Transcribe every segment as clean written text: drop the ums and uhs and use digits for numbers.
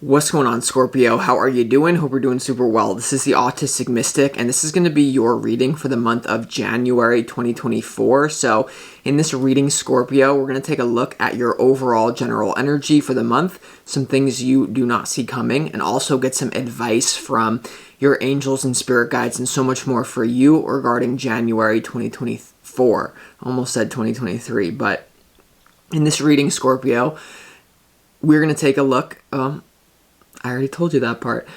What's going on, Scorpio? How are you doing? Hope you're doing super well. This is the Autistic Mystic, and this is going to be your reading for the month of January 2024. So in this reading, Scorpio, we're going to take a look at your overall general energy for the month, some things you do not see coming, and also get some advice from your angels and spirit guides and so much more for you regarding January 2024. Almost said 2023, but in this reading, Scorpio, we're going to take a look. I already told you that part.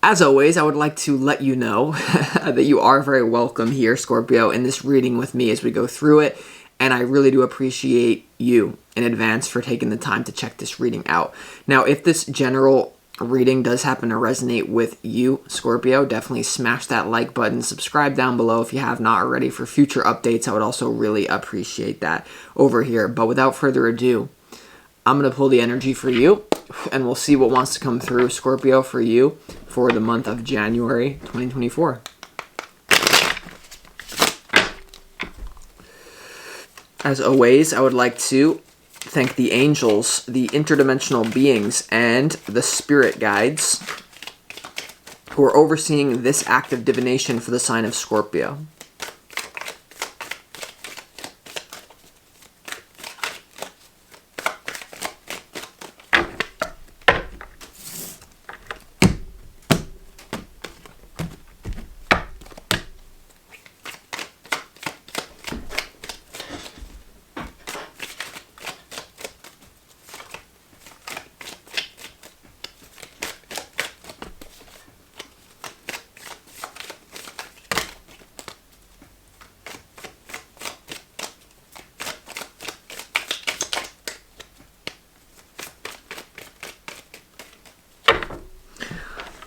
As always, I would like to let you know that you are very welcome here, Scorpio, in this reading with me as we go through it. And I really do appreciate you in advance for taking the time to check this reading out. Now, if this general reading does happen to resonate with you, Scorpio, definitely smash that like button, subscribe down below if you have not already for future updates. I would also really appreciate that over here. But without further ado, I'm going to pull the energy for you, and we'll see what wants to come through, Scorpio, for you for the month of January 2024. As always, I would like to thank the angels, the interdimensional beings, and the spirit guides who are overseeing this act of divination for the sign of Scorpio.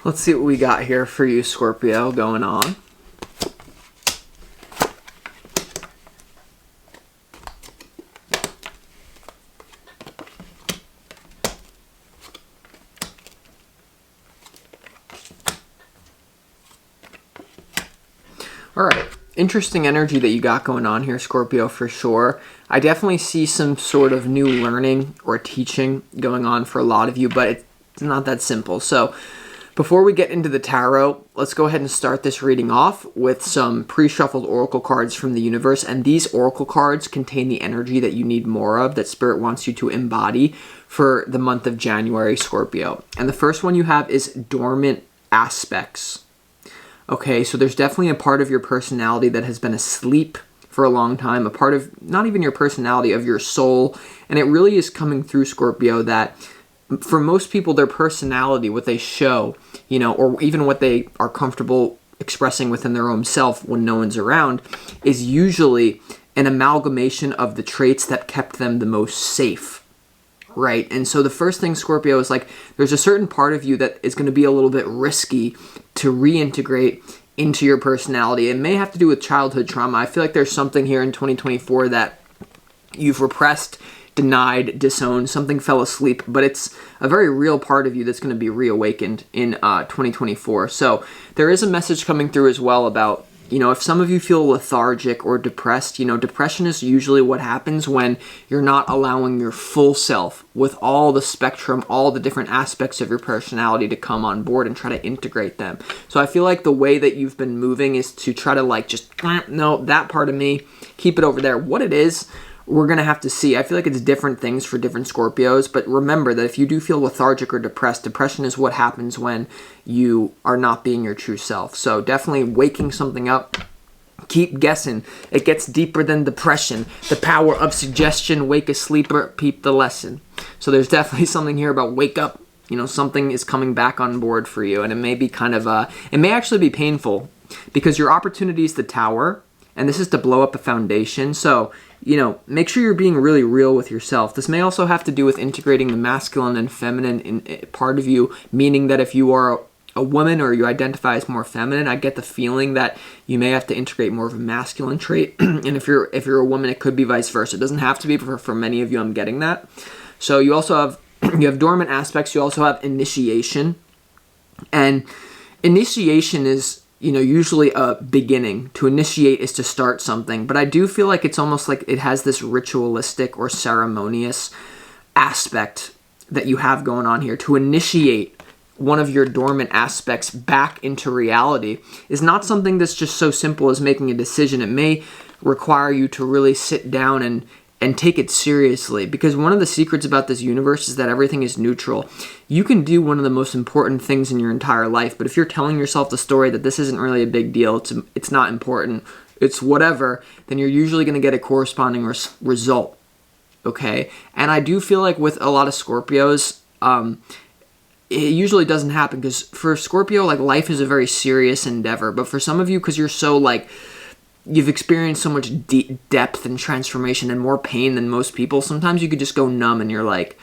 Let's see what we got here for you, Scorpio, going on. All right, interesting energy that you got going on here, Scorpio, for sure. I definitely see some sort of new learning or teaching going on for a lot of you, but it's not that simple. So before we get into the tarot, let's go ahead and start this reading off with some pre-shuffled oracle cards from the universe. And these oracle cards contain the energy that you need more of, that Spirit wants you to embody for the month of January, Scorpio. And the first one you have is dormant aspects. Okay, so there's definitely a part of your personality that has been asleep for a long time, a part of not even your personality, of your soul. And it really is coming through, Scorpio, that for most people, their personality, what they show, or even what they are comfortable expressing within their own self when no one's around, is usually an amalgamation of the traits that kept them the most safe, right? And so the first thing, Scorpio, is like there's a certain part of you that is going to be a little bit risky to reintegrate into your personality. It may have to do with childhood trauma. I feel like there's something here in 2024 that you've repressed, denied, disowned, something fell asleep, but it's a very real part of you that's going to be reawakened in 2024. So there is a message coming through as well about, if some of you feel lethargic or depressed, depression is usually what happens when you're not allowing your full self with all the spectrum, all the different aspects of your personality to come on board and try to integrate them. So I feel like the way that you've been moving is to try to no, that part of me, keep it over there. What it is, we're going to have to see. I feel like it's different things for different Scorpios, but remember that if you do feel lethargic or depressed, depression is what happens when you are not being your true self. So definitely waking something up. Keep guessing. It gets deeper than depression. The power of suggestion. Wake a sleeper, peep the lesson. So there's definitely something here about wake up. Something is coming back on board for you, and it may be it may actually be painful because your opportunity is the tower, and this is to blow up a foundation. So make sure you're being really real with yourself. This may also have to do with integrating the masculine and feminine in part of you, meaning that if you are a woman or you identify as more feminine, I get the feeling that you may have to integrate more of a masculine trait. And if you're a woman, it could be vice versa. It doesn't have to be, for many of you, I'm getting that. So you also have dormant aspects. You also have initiation. And initiation is usually a beginning. To initiate is to start something, but I do feel like it's almost like it has this ritualistic or ceremonious aspect that you have going on here, to initiate one of your dormant aspects back into reality, is not something that's just so simple as making a decision. It may require you to really sit down and take it seriously, because one of the secrets about this universe is that everything is neutral. You can do one of the most important things in your entire life, but if you're telling yourself the story that this isn't really a big deal, it's not important, it's whatever, then you're usually going to get a corresponding result, okay? And I do feel like with a lot of Scorpios, it usually doesn't happen, because for Scorpio, like, life is a very serious endeavor, but for some of you, because you're so, like, you've experienced so much depth and transformation and more pain than most people, sometimes you could just go numb and you're like,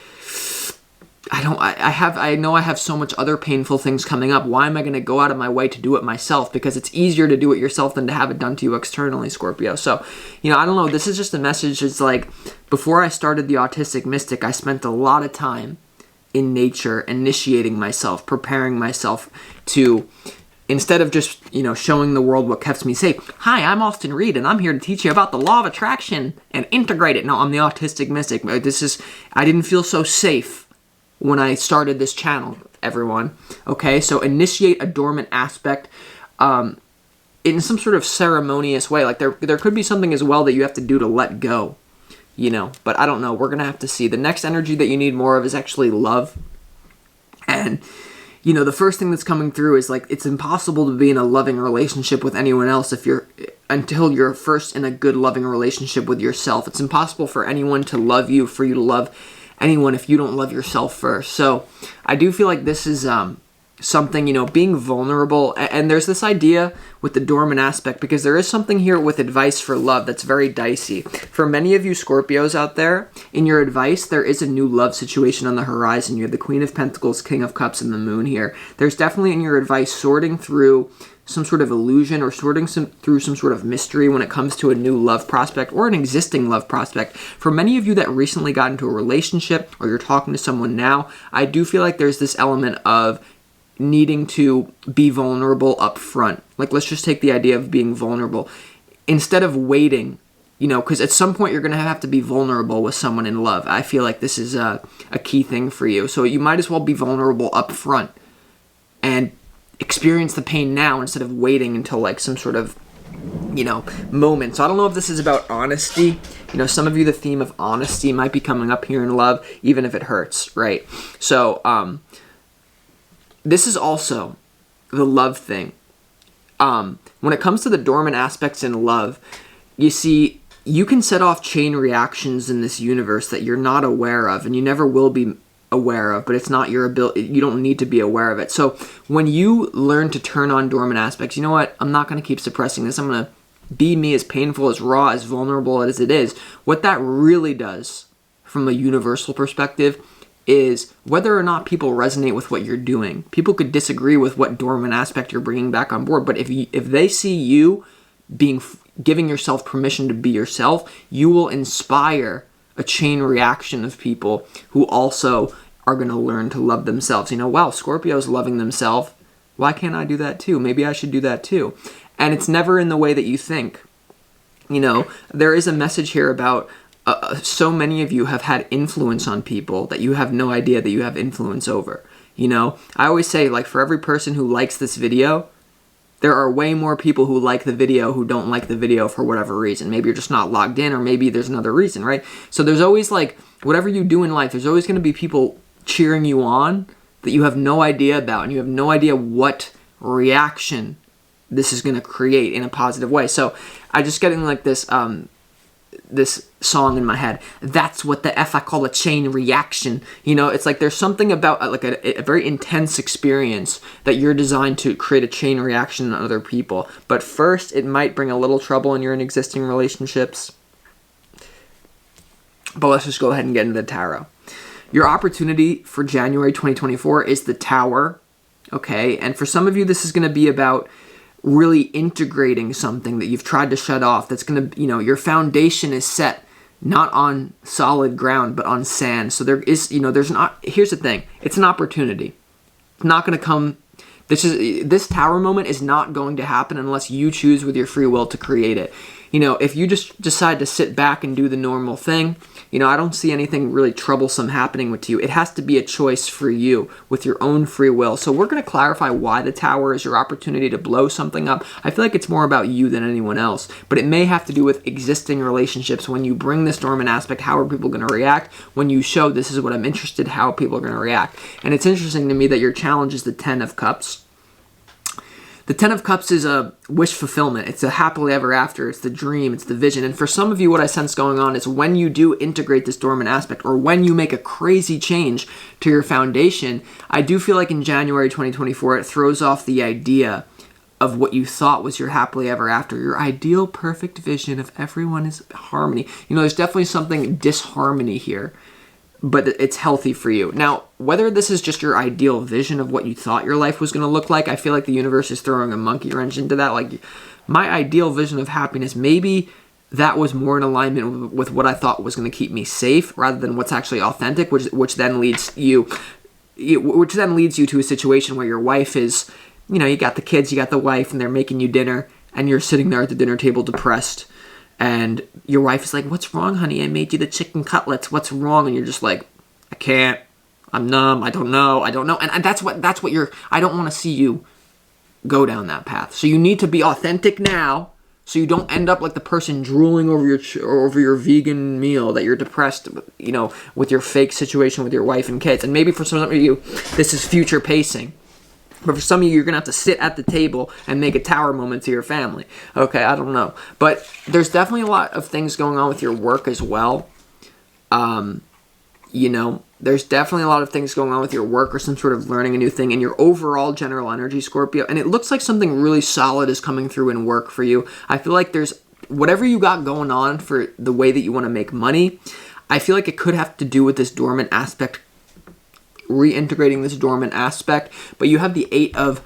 I know I have so much other painful things coming up. Why am I going to go out of my way to do it myself? Because it's easier to do it yourself than to have it done to you externally, Scorpio. So, I don't know. This is just a message. It's like, before I started the Autistic Mystic, I spent a lot of time in nature, initiating myself, preparing myself to, instead of just, showing the world what keeps me safe. Hi, I'm Austin Reed, and I'm here to teach you about the law of attraction and integrate it. No, I'm the Autistic Mystic. I didn't feel so safe when I started this channel, everyone. Okay, so initiate a dormant aspect in some sort of ceremonious way. Like, there could be something as well that you have to do to let go, But I don't know. We're going to have to see. The next energy that you need more of is actually love. And the first thing that's coming through is, like, it's impossible to be in a loving relationship with anyone else until you're first in a good loving relationship with yourself. It's impossible for anyone to love you, for you to love anyone, if you don't love yourself first. So I do feel like this is something, being vulnerable. And there's this idea with the dormant aspect, because there is something here with advice for love that's very dicey. For many of you Scorpios out there, in your advice, there is a new love situation on the horizon. You have the Queen of Pentacles, King of Cups, and the Moon here. There's definitely in your advice sorting through some sort of illusion or through some sort of mystery when it comes to a new love prospect or an existing love prospect. For many of you that recently got into a relationship, or you're talking to someone now, I do feel like there's this element of needing to be vulnerable up front. Like, let's just take the idea of being vulnerable. Instead of waiting, because at some point you're going to have to be vulnerable with someone in love. I feel like this is a key thing for you. So you might as well be vulnerable up front and experience the pain now instead of waiting until, like, some sort of, moment. So I don't know if this is about honesty. Some of you, the theme of honesty might be coming up here in love, even if it hurts, right? So, this is also the love thing. When it comes to the dormant aspects in love, you see, you can set off chain reactions in this universe that you're not aware of, and you never will be aware of, but it's not your ability. You don't need to be aware of it. So when you learn to turn on dormant aspects, you know what? I'm not going to keep suppressing this. I'm going to be me, as painful, as raw, as vulnerable as it is. What that really does, from a universal perspective, is whether or not people resonate with what you're doing. People could disagree with what dormant aspect you're bringing back on board, but if they see you giving yourself permission to be yourself, you will inspire a chain reaction of people who also are going to learn to love themselves. Wow, Scorpio's loving themselves. Why can't I do that too? Maybe I should do that too. And it's never in the way that you think. There is a message here about so many of you have had influence on people that you have no idea that you have influence over. I always say, like, for every person who likes this video, there are way more people who like the video who don't like the video for whatever reason. Maybe you're just not logged in, or maybe there's another reason, right? So there's always, like, whatever you do in life, there's always going to be people cheering you on that you have no idea about, and you have no idea what reaction this is going to create in a positive way. So I just getting like this song in my head. That's what the F I call a chain reaction. It's like there's something about like a very intense experience that you're designed to create a chain reaction on other people. But first, it might bring a little trouble in your existing relationships. But let's just go ahead and get into the tarot. Your opportunity for January 2024 is the Tower. Okay, and for some of you, this is going to be about really integrating something that you've tried to shut off. That's going to, your foundation is set not on solid ground, but on sand. So there is, here's the thing. It's an opportunity. It's not going to come, this Tower moment is not going to happen unless you choose with your free will to create it. If you just decide to sit back and do the normal thing, I don't see anything really troublesome happening with you. It has to be a choice for you with your own free will. So we're going to clarify why the Tower is your opportunity to blow something up. I feel like it's more about you than anyone else, but it may have to do with existing relationships. When you bring this dormant aspect, how are people going to react? When you show this is what I'm interested, how people are going to react. And it's interesting to me that your challenge is the 10 of Cups. The 10 of Cups is a wish fulfillment. It's a happily ever after. It's the dream. It's the vision. And for some of you, what I sense going on is when you do integrate this dormant aspect, or when you make a crazy change to your foundation, I do feel like in January 2024, it throws off the idea of what you thought was your happily ever after, your ideal perfect vision of everyone is harmony. There's definitely something disharmony here, but it's healthy for you. Now, whether this is just your ideal vision of what you thought your life was going to look like, I feel like the universe is throwing a monkey wrench into that. Like, my ideal vision of happiness, maybe that was more in alignment with what I thought was going to keep me safe rather than what's actually authentic, which then leads you to a situation where your wife is, you got the kids, you got the wife, and they're making you dinner, and you're sitting there at the dinner table depressed. And your wife is like, what's wrong, honey? I made you the chicken cutlets. What's wrong? And you're just like, I can't. I'm numb. I don't know. And that's what you're, I don't want to see you go down that path. So you need to be authentic now so you don't end up like the person drooling over your vegan meal that you're depressed, with your fake situation with your wife and kids. And maybe for some of you, this is future pacing. But for some of you, you're going to have to sit at the table and make a tower moment to your family. Okay, I don't know. But there's definitely a lot of things going on with your work as well. There's definitely a lot of things going on with your work or some sort of learning a new thing in your overall general energy, Scorpio. And it looks like something really solid is coming through in work for you. I feel like there's whatever you got going on for the way that you want to make money, I feel like it could have to do with this dormant aspect, reintegrating this dormant aspect. But you have the 8 of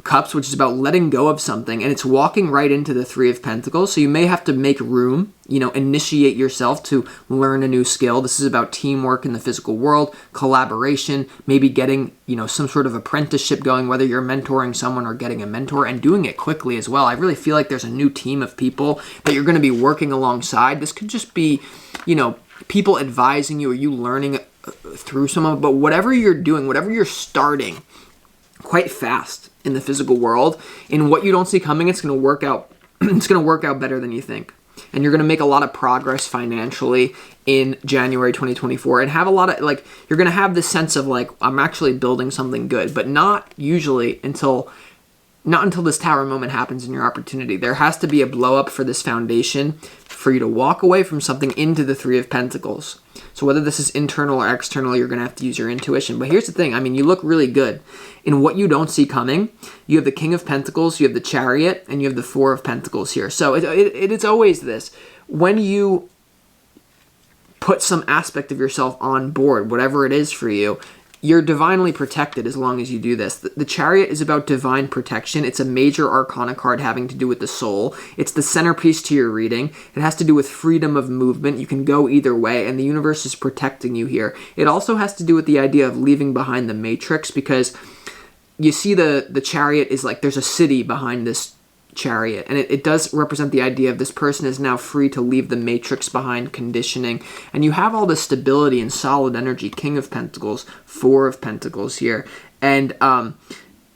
Cups, which is about letting go of something, and it's walking right into the 3 of Pentacles. So you may have to make room, initiate yourself to learn a new skill. This is about teamwork in the physical world, collaboration, maybe getting, some sort of apprenticeship going, whether you're mentoring someone or getting a mentor, and doing it quickly as well. I really feel like there's a new team of people that you're going to be working alongside. This could just be, people advising you or you learning through someone, but whatever you're doing, whatever you're starting quite fast in the physical world, in what you don't see coming, it's going to work out. It's going to work out better than you think. And you're going to make a lot of progress financially in January 2024 and have a lot of, you're going to have this sense of I'm actually building something good, but not usually until this tower moment happens in your opportunity. There has to be a blow up for this foundation for you to walk away from something into the 3 of Pentacles. So whether this is internal or external, you're going to have to use your intuition. But here's the thing. You look really good. In what you don't see coming, you have the King of Pentacles, you have the Chariot, and you have the 4 of Pentacles here. So it's always this. When you put some aspect of yourself on board, whatever it is for you, you're divinely protected as long as you do this. The Chariot is about divine protection. It's a major arcana card having to do with the soul. It's the centerpiece to your reading. It has to do with freedom of movement. You can go either way, and the universe is protecting you here. It also has to do with the idea of leaving behind the matrix, because you see the Chariot is there's a city behind this Chariot, and it does represent the idea of this person is now free to leave the matrix behind, conditioning, and you have all this stability and solid energy. King of Pentacles, 4 of Pentacles here, and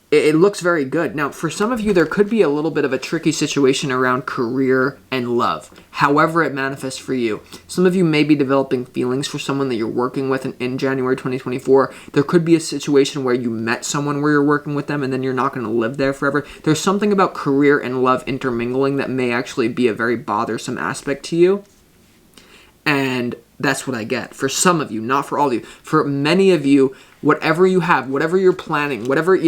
it looks very good. Now, for some of you, there could be a little bit of a tricky situation around career and love, however it manifests for you. Some of you may be developing feelings for someone that you're working with in January 2024. There could be a situation where you met someone where you're working with them and then you're not going to live there forever. There's something about career and love intermingling that may actually be a very bothersome aspect to you. And that's what I get. For some of you, not for all of you. For many of you, whatever you have, whatever you're planning, whatever,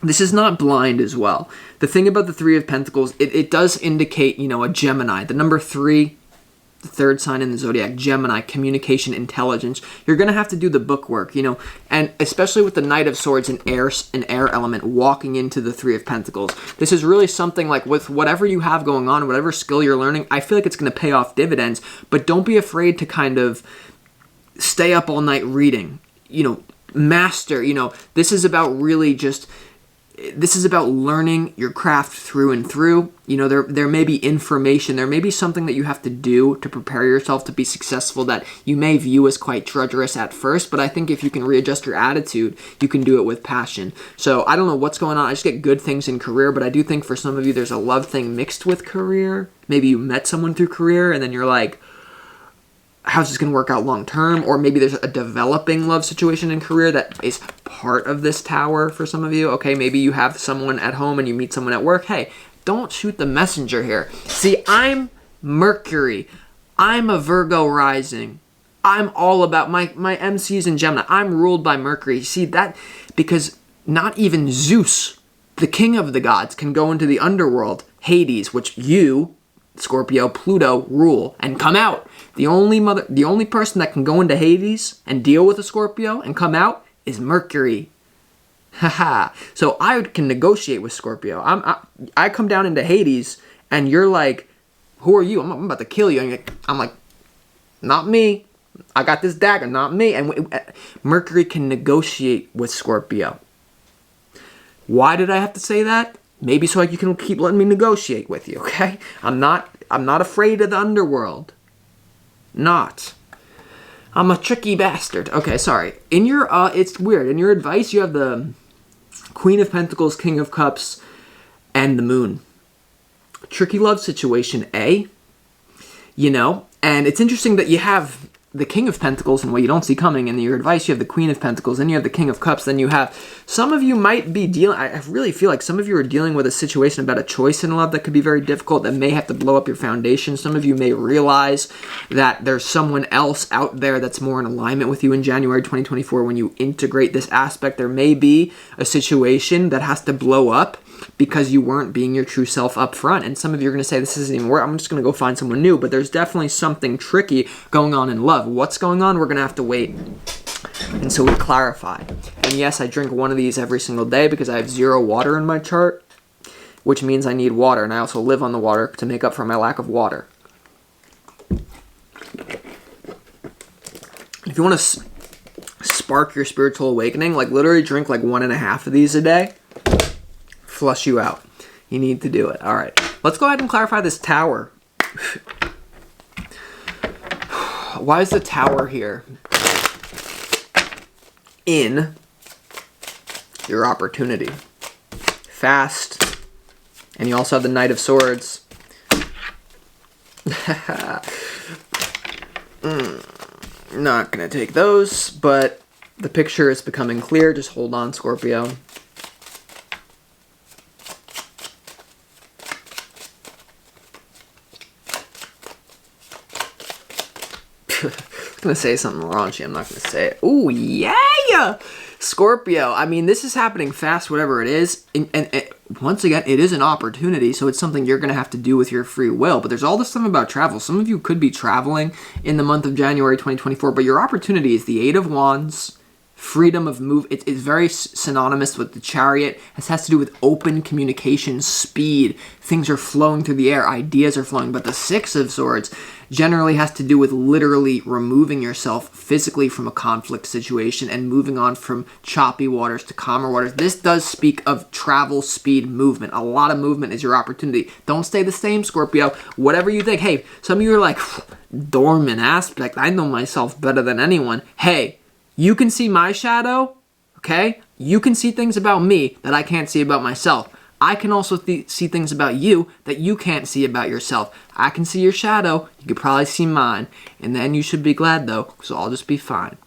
this is not blind as well. The thing about the 3 of Pentacles, it does indicate, a Gemini. The number 3, the 3rd sign in the zodiac, Gemini, communication, intelligence. You're going to have to do the book work, and especially with the Knight of Swords, an air element walking into the 3 of Pentacles. This is really something with whatever you have going on, whatever skill you're learning, I feel like it's going to pay off dividends, but don't be afraid to kind of stay up all night reading, master, this is about really just this is about learning your craft through and through. You know, there may be information, there may be something that you have to do to prepare yourself to be successful that you may view as quite drudgerous at first, but I think if you can readjust your attitude, you can do it with passion. So I don't know what's going on. I just get good things in career, but I do think for some of you there's a love thing mixed with career. Maybe you met someone through career and then you're like, how's this going to work out long term? Or maybe there's a developing love situation in career that is part of this tower for some of you. Okay, maybe you have someone at home and you meet someone at work. Hey, don't shoot the messenger here. See, I'm Mercury. I'm a Virgo rising. I'm all about my MC's in Gemini. I'm ruled by Mercury. See that? Because not even Zeus, the king of the gods, can go into the underworld, Hades, which you, Scorpio, Pluto, rule and come out. The only person that can go into Hades and deal with a Scorpio and come out is Mercury. Haha. So I can negotiate with Scorpio. I come down into Hades and you're like, who are you? I'm about to kill you. And I'm like, not me. I got this dagger, not me. And Mercury can negotiate with Scorpio. Why did I have to say that? Maybe so you can keep letting me negotiate with you, okay? I'm not afraid of the underworld. Not. I'm a tricky bastard. Okay, sorry. In your, it's weird. In your advice, you have the Queen of Pentacles, King of Cups, and the Moon. Tricky love situation, eh? You know? And it's interesting that you have the King of Pentacles and what you don't see coming. In your advice, you have the Queen of Pentacles, then you have the King of Cups, then you have... Some of you might be dealing... I really feel like some of you are dealing with a situation about a choice in love that could be very difficult, that may have to blow up your foundation. Some of you may realize that there's someone else out there that's more in alignment with you in January 2024 when you integrate this aspect. There may be a situation that has to blow up because you weren't being your true self up front. And some of you are going to say, this isn't even work. I'm just going to go find someone new. But there's definitely something tricky going on in love. What's going on? We're going to have to wait until we clarify. And yes, I drink one of these every single day because I have 0 water in my chart, which means I need water. And I also live on the water to make up for my lack of water. If you want to spark your spiritual awakening, like literally drink like 1.5 of these a day. Flush you out. You need to do it. All right. Let's go ahead and clarify this tower. Why is the tower here? In your opportunity. Fast. And you also have the Knight of Swords. Not going to take those, but the picture is becoming clear. Just hold on, Scorpio. I was going to say something raunchy. I'm not going to say it. Ooh, yeah! Scorpio. I mean, this is happening fast, whatever it is. And once again, it is an opportunity, so it's something you're going to have to do with your free will. But there's all this stuff about travel. Some of you could be traveling in the month of January 2024, but your opportunity is the Eight of Wands, freedom of move. It is very synonymous with the Chariot. This has to do with open communication, speed. Things are flowing through the air. Ideas are flowing. But the Six of Swords generally has to do with literally removing yourself physically from a conflict situation and moving on from choppy waters to calmer waters. This does speak of travel, speed, movement. A lot of movement is your opportunity. Don't stay the same, Scorpio. Whatever you think. Hey, some of you are like, dormant aspect. I know myself better than anyone. Hey, you can see my shadow, okay? You can see things about me that I can't see about myself. I can also see things about you that you can't see about yourself. I can see your shadow. You could probably see mine. And then you should be glad, though, because I'll just be fine.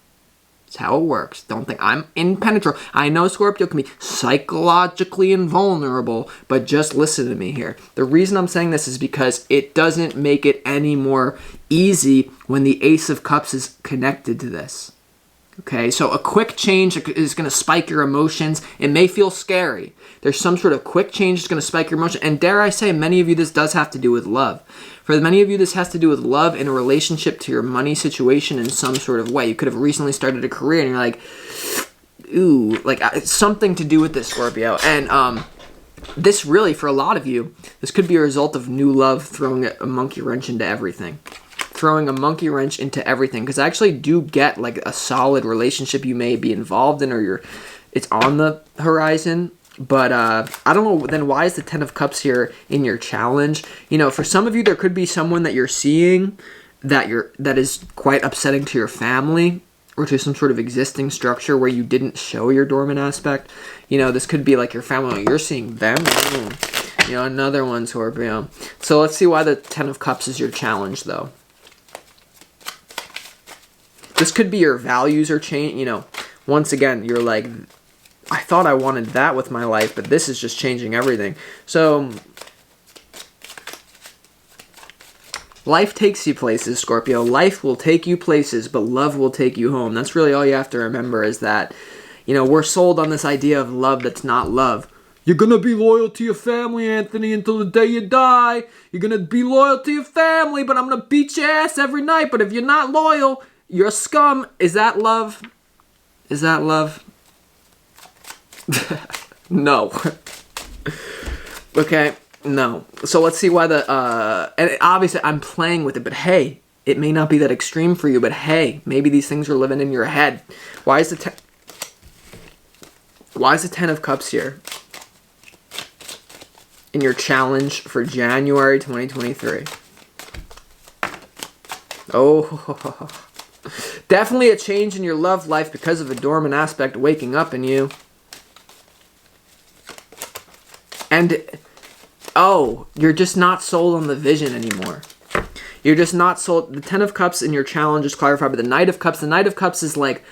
That's how it works. Don't think I'm impenetrable. I know Scorpio can be psychologically invulnerable, but just listen to me here. The reason I'm saying this is because it doesn't make it any more easy when the Ace of Cups is connected to this. Okay, so a quick change is going to spike your emotions. It may feel scary. There's some sort of quick change that's going to spike your emotion. And dare I say, many of you, this does have to do with love. For many of you, this has to do with love in a relationship to your money situation in some sort of way. You could have recently started a career and you're like, ooh, like it's something to do with this, Scorpio. And this really, for a lot of you, this could be a result of new love throwing a monkey wrench into everything. Throwing a monkey wrench into everything, because I actually do get like a solid relationship you may be involved in, or it's on the horizon. But I don't know, then why is the Ten of Cups here in your challenge? You know, for some of you, there could be someone that you're seeing that is quite upsetting to your family or to some sort of existing structure where you didn't show your dormant aspect. You know, this could be like your family. You're seeing them. You know, another one, Scorpio. So let's see why the Ten of Cups is your challenge, though. This could be your values are changing. You know, once again, you're like, I thought I wanted that with my life, but this is just changing everything. So, life takes you places, Scorpio. Life will take you places, but love will take you home. That's really all you have to remember is that, you know, we're sold on this idea of love that's not love. You're going to be loyal to your family, Anthony, until the day you die. You're going to be loyal to your family, but I'm going to beat your ass every night. But if you're not loyal, you're a scum. Is that love? Is that love? No. Okay, no. So let's see why and obviously I'm playing with it, but hey, it may not be that extreme for you, but hey, maybe these things are living in your head. Why is the Ten of Cups here in your challenge for January 2023? Oh, definitely a change in your love life because of a dormant aspect waking up in you. And, oh, you're just not sold on the vision anymore. You're just not sold. The Ten of Cups in your challenge is clarified by the Knight of Cups. The Knight of Cups is like,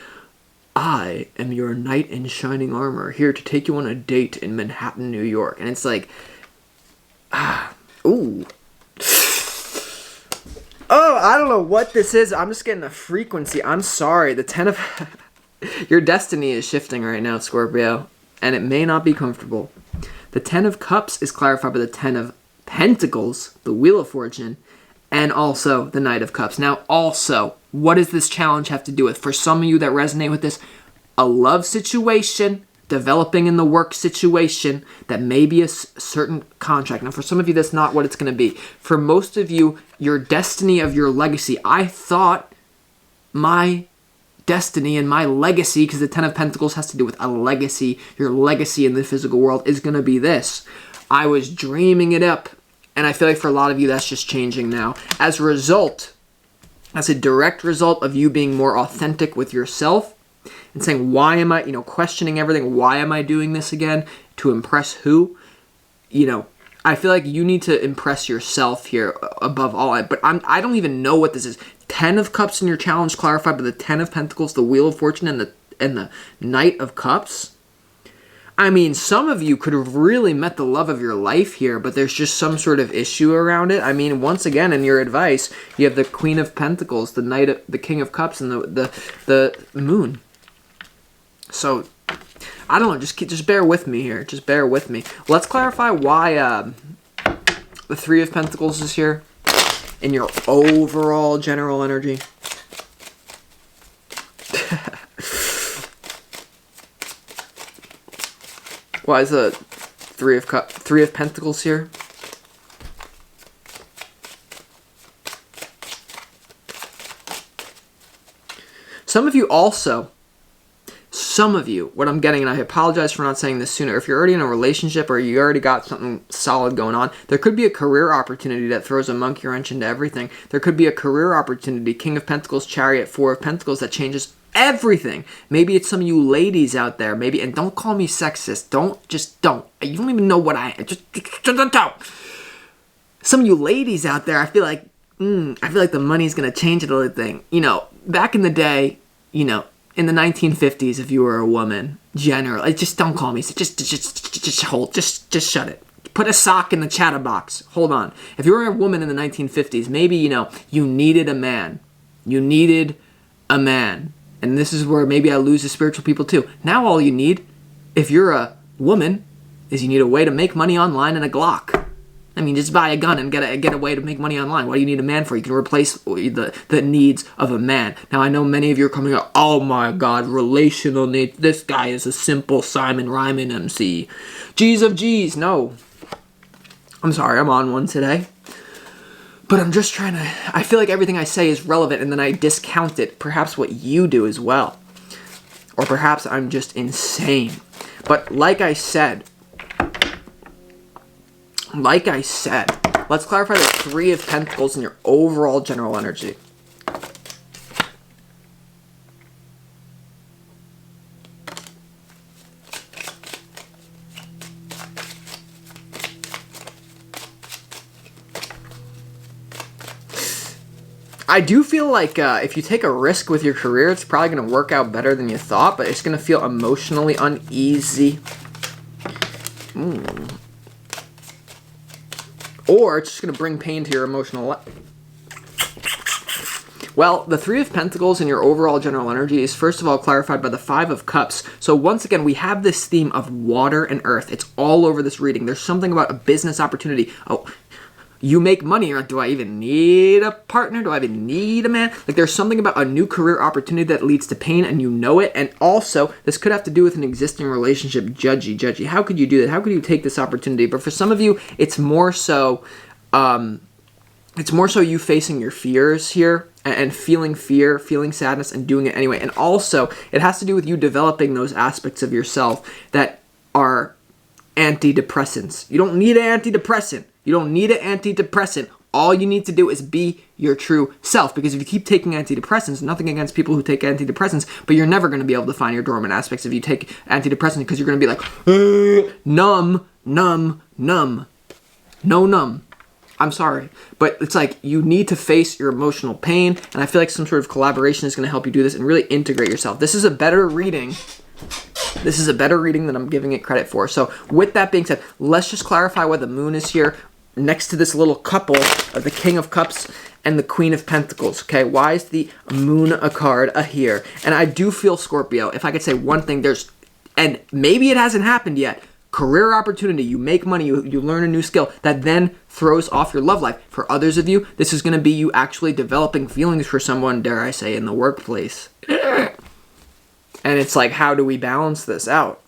I am your knight in shining armor, here to take you on a date in Manhattan, New York. And it's like, ooh. Oh, I don't know what this is. I'm just getting a frequency. I'm sorry. The Ten of... Your destiny is shifting right now, Scorpio. And it may not be comfortable. The Ten of Cups is clarified by the Ten of Pentacles, the Wheel of Fortune, and also the Knight of Cups. Now, also, what does this challenge have to do with? For some of you that resonate with this, a love situation, developing in the work situation, that may be a certain contract. Now, for some of you, that's not what it's going to be. For most of you, your destiny of your legacy. I thought my destiny and my legacy, because the Ten of Pentacles has to do with a legacy, your legacy in the physical world is going to be this. I was dreaming it up, and I feel like for a lot of you that's just changing now. As a result, as a direct result of you being more authentic with yourself and saying, why am I, questioning everything, why am I doing this again, to impress who? I feel like you need to impress yourself here above all. But I don't even know what this is. Ten of Cups in your challenge clarified by the Ten of Pentacles, the Wheel of Fortune, and the Knight of Cups. I mean, some of you could have really met the love of your life here, but there's just some sort of issue around it. I mean, once again, in your advice, you have the Queen of Pentacles, the King of Cups, and the Moon. So, I don't know, just bear with me here. Just bear with me. Let's clarify why the Three of Pentacles is here in your overall general energy. Why is the Three of Pentacles here? Some of you, what I'm getting, and I apologize for not saying this sooner, if you're already in a relationship or you already got something solid going on, there could be a career opportunity that throws a monkey wrench into everything. There could be a career opportunity, King of Pentacles, Chariot, Four of Pentacles, that changes everything. Maybe it's some of you ladies out there, and don't call me sexist. Don't. You don't even know what just don't. Some of you ladies out there, I feel like the money's going to change it a little thing. Back in the day, in the 1950s, if you were a woman, generally, just don't call me. Just hold. Just shut it. Put a sock in the chatterbox. Hold on. If you were a woman in the 1950s, maybe, you needed a man. You needed a man. And this is where maybe I lose the spiritual people too. Now all you need, if you're a woman, is you need a way to make money online and a Glock. I mean, just buy a gun and get a way to make money online. What do you need a man for? You can replace the needs of a man. Now, I know many of you are coming up, oh my God, relational needs. This guy is a simple Simon Ryman MC. G's of G's. No. I'm sorry, I'm on one today. But I'm just trying to... I feel like everything I say is relevant, and then I discount it. Perhaps what you do as well. Or perhaps I'm just insane. But like I said, like I said, let's clarify the Three of Pentacles in your overall general energy. I do feel like if you take a risk with your career, it's probably going to work out better than you thought, but it's going to feel emotionally uneasy. Or it's just going to bring pain to your emotional life. Well, the Three of Pentacles in your overall general energy is first of all clarified by the Five of Cups. So once again, we have this theme of water and earth. It's all over this reading. There's something about a business opportunity. Oh, you make money, or do I even need a partner? Do I even need a man? Like, there's something about a new career opportunity that leads to pain, and you know it. And also, this could have to do with an existing relationship. Judgy. How could you do that? How could you take this opportunity? But for some of you, it's more so you facing your fears here and feeling fear, feeling sadness, and doing it anyway. And also, it has to do with you developing those aspects of yourself that are antidepressants. You don't need an antidepressant. You don't need an antidepressant. All you need to do is be your true self. Because if you keep taking antidepressants, nothing against people who take antidepressants, but you're never going to be able to find your dormant aspects if you take antidepressants, because you're going to be like, numb. No numb. I'm sorry. But it's like you need to face your emotional pain, and I feel like some sort of collaboration is going to help you do this and really integrate yourself. This is a better reading. This is a better reading than I'm giving it credit for. So with that being said, let's just clarify why the moon is here next to this little couple of the King of Cups and the Queen of Pentacles, okay? Why is the moon a card here? And I do feel, Scorpio, if I could say one thing, and maybe it hasn't happened yet, career opportunity, you make money, you learn a new skill that then throws off your love life. For others of you, this is going to be you actually developing feelings for someone, dare I say, in the workplace. And it's like, how do we balance this out?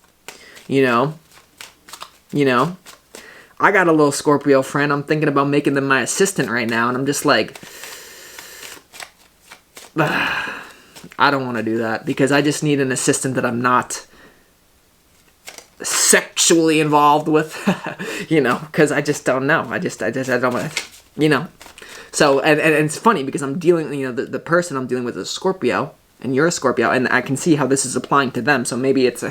You know? I got a little Scorpio friend. I'm thinking about making them my assistant right now, and I'm just like, I don't want to do that, because I just need an assistant that I'm not sexually involved with, because I just don't know. I don't want to, So, and it's funny because I'm dealing, the person I'm dealing with is a Scorpio, and you're a Scorpio, and I can see how this is applying to them. So maybe it's,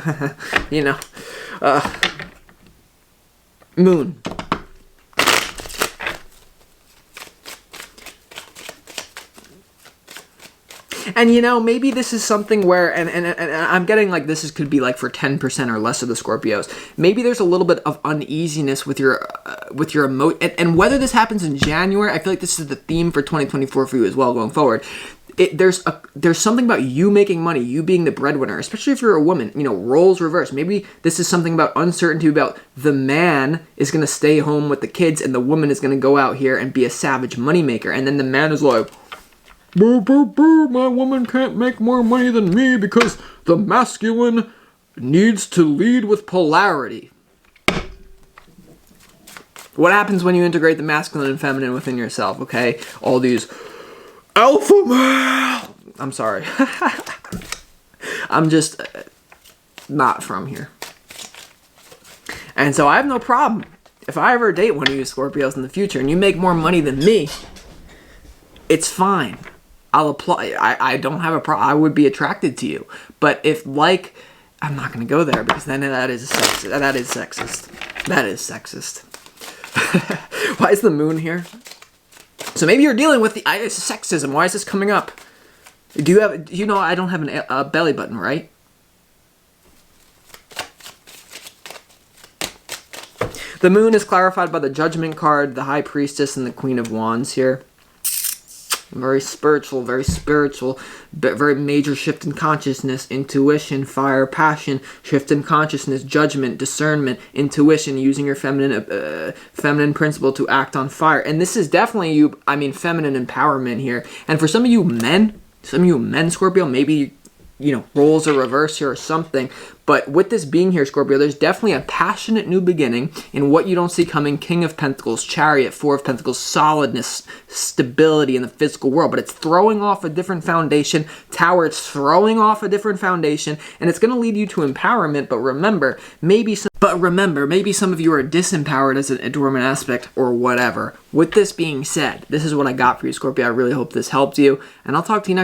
moon. And maybe this is something where, and I'm getting like this could be like for 10% or less of the Scorpios. Maybe there's a little bit of uneasiness with your and whether this happens in January, I feel like this is the theme for 2024 for you as well going forward. There's something about you making money, you being the breadwinner, especially if you're a woman, roles reverse. Maybe this is something about uncertainty about the man is going to stay home with the kids and the woman is going to go out here and be a savage moneymaker. And then the man is like, boo, boo, boo, my woman can't make more money than me because the masculine needs to lead with polarity. What happens when you integrate the masculine and feminine within yourself, okay? All these alpha male. I'm sorry. I'm just not from here. And so I have no problem. If I ever date one of you Scorpios in the future and you make more money than me, it's fine. I'll apply. I don't have a problem. I would be attracted to you. But if I'm not going to go there because then that is sexist. That is sexist. That is sexist. Why is the moon here? So maybe you're dealing with the sexism. Why is this coming up? Do you have? I don't have a belly button, right? The moon is clarified by the Judgment card, the High Priestess, and the Queen of Wands here. Very spiritual, but very major shift in consciousness, intuition, fire, passion, shift in consciousness, judgment, discernment, intuition, using your feminine principle to act on fire. And this is definitely feminine empowerment here. And for some of you men, Scorpio, maybe roles are reversed here or something. But with this being here, Scorpio, there's definitely a passionate new beginning in what you don't see coming. King of Pentacles, Chariot, Four of Pentacles, solidness, stability in the physical world. But it's throwing off a different foundation. Tower, it's throwing off a different foundation. And it's going to lead you to empowerment. But remember, maybe some of you are disempowered as a dormant aspect or whatever. With this being said, this is what I got for you, Scorpio. I really hope this helped you. And I'll talk to you next